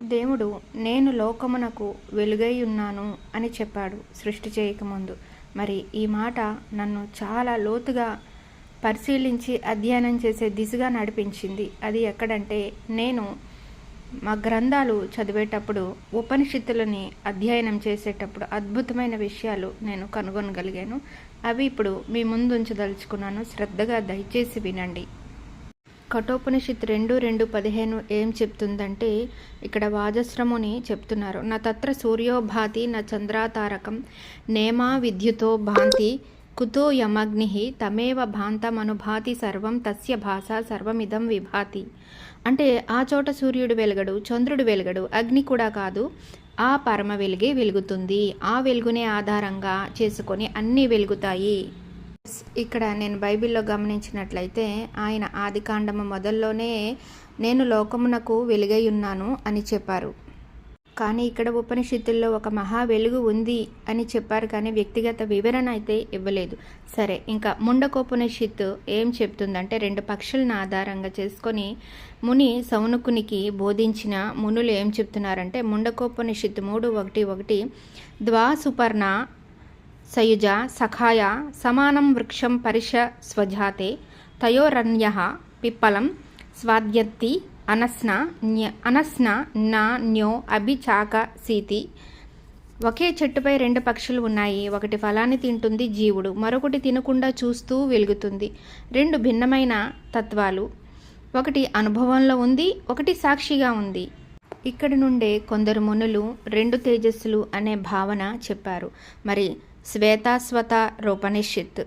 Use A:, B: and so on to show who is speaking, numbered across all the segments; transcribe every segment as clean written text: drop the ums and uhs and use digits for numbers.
A: దేవుడు నేను లోకమునకు వెలుగై ఉన్నాను అని చెప్పాడు సృష్టి చేయకముందు. మరి ఈ మాట నన్ను చాలా లోతుగా పరిశీలించి అధ్యయనం చేసే దిశగా నడిపించింది. అది ఎక్కడంటే, నేను మా గ్రంథాలు చదివేటప్పుడు, ఉపనిషత్తులని అధ్యయనం చేసేటప్పుడు అద్భుతమైన విషయాలు నేను కనుగొనగలిగాను. అవి ఇప్పుడు మీ ముందు ఉంచదలుచుకున్నాను. శ్రద్ధగా దయచేసి వినండి. కఠోపనిషత్ 2:2:15 ఏం చెప్తుందంటే, ఇక్కడ వాజశ్రముని చెప్తున్నారు. నా తత్ర సూర్యో భాతి నా చంద్రాతారకం నేమా విద్యుతో భాంతి కుతో యమగ్ని తమేవ భాంతమనుభాతి సర్వం తస్య భాష సర్వమిదం విభాతి. అంటే ఆ చోట సూర్యుడు వెలగడు, చంద్రుడు వెలగడు, అగ్ని కూడా కాదు, ఆ పరమ వెలుగే వెలుగుతుంది. ఆ వెలుగునే ఆధారంగా చేసుకొని అన్నీ వెలుగుతాయి. ఇక్కడ నేను బైబిల్లో గమనించినట్లయితే, ఆయన ఆదికాండము మొదల్లోనే నేను లోకమునకు వెలుగై ఉన్నాను అని చెప్పారు. కానీ ఇక్కడ ఉపనిషత్తుల్లో ఒక మహా వెలుగు ఉంది అని చెప్పారు, కానీ వ్యక్తిగత వివరణ అయితే ఇవ్వలేదు. సరే, ఇంకా ముండకోపనిషత్తు ఏం చెప్తుందంటే, 2 పక్షులను ఆధారంగా చేసుకొని ముని సౌనకునికి బోధించిన మునులు ఏం చెప్తున్నారంటే, ముండకోపనిషత్తు 3:1:1 ద్వాసుపర్ణ సయుజ సఖాయ సమానం వృక్షం పరిష స్వజాతే తయోరన్యః పిప్పలం స్వాద్యత్తి అనస్న న్యో అభిచాక సీతి. ఒకే చెట్టుపై 2 పక్షులు ఉన్నాయి. ఒకటి ఫలాన్ని తింటుంది జీవుడు, మరొకటి తినకుండా చూస్తూ వెలుగుతుంది. 2 భిన్నమైన తత్వాలు. ఒకటి అనుభవంలో ఉంది, ఒకటి సాక్షిగా ఉంది. ఇక్కడి నుండే కొందరు మునులు 2 తేజస్సులు అనే భావన చెప్పారు. మరి శ్వేతాశ్వత రూపనిషత్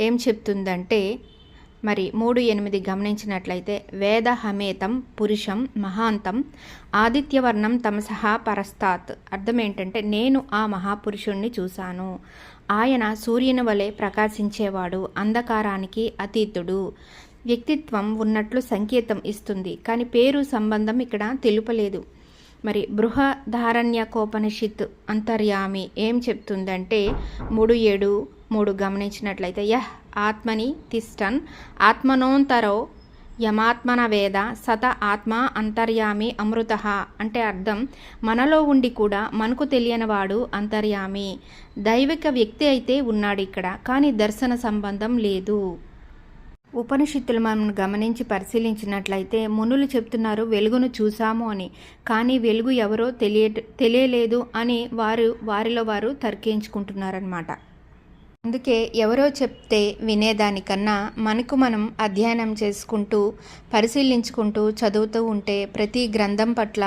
A: ఏం చెప్తుందంటే, మరి 3:8 గమనించినట్లయితే, వేద హమేతం పురుషం మహాంతం ఆదిత్యవర్ణం తమసహ పరస్తాత్. అర్థం ఏంటంటే, నేను ఆ మహాపురుషుణ్ణి చూశాను. ఆయన సూర్యుని వలె ప్రకాశించేవాడు, అంధకారానికి అతీతుడు. వ్యక్తిత్వం ఉన్నట్లు సంకేతం ఇస్తుంది, కానీ పేరు సంబంధం ఇక్కడ తెలుపలేదు. మరి బృహదారణ్యకోపనిషత్ అంతర్యామి ఏం చెప్తుందంటే, 3:7:3 గమనించినట్లయితే, యహ్ ఆత్మని తిష్టన్ ఆత్మనోంతరో యమాత్మన వేద సత ఆత్మ అంతర్యామి అమృత. అంటే అర్థం, మనలో ఉండి కూడా మనకు తెలియనివాడు అంతర్యామి. దైవిక వ్యక్తి అయితే ఉన్నాడు ఇక్కడ, కానీ దర్శన సంబంధం లేదు. ఉపనిషత్తులు మనం గమనించి పరిశీలించినట్లయితే, మునులు చెప్తున్నారు వెలుగును చూసాము అని, కానీ వెలుగు ఎవరో తెలియలేదు అని వారిలో వారు తర్కించుకుంటున్నారన్నమాట. అందుకే ఎవరో చెప్తే వినేదానికన్నా మనకు మనం అధ్యయనం చేసుకుంటూ, పరిశీలించుకుంటూ చదువుతూ ఉంటే ప్రతి గ్రంథం పట్ల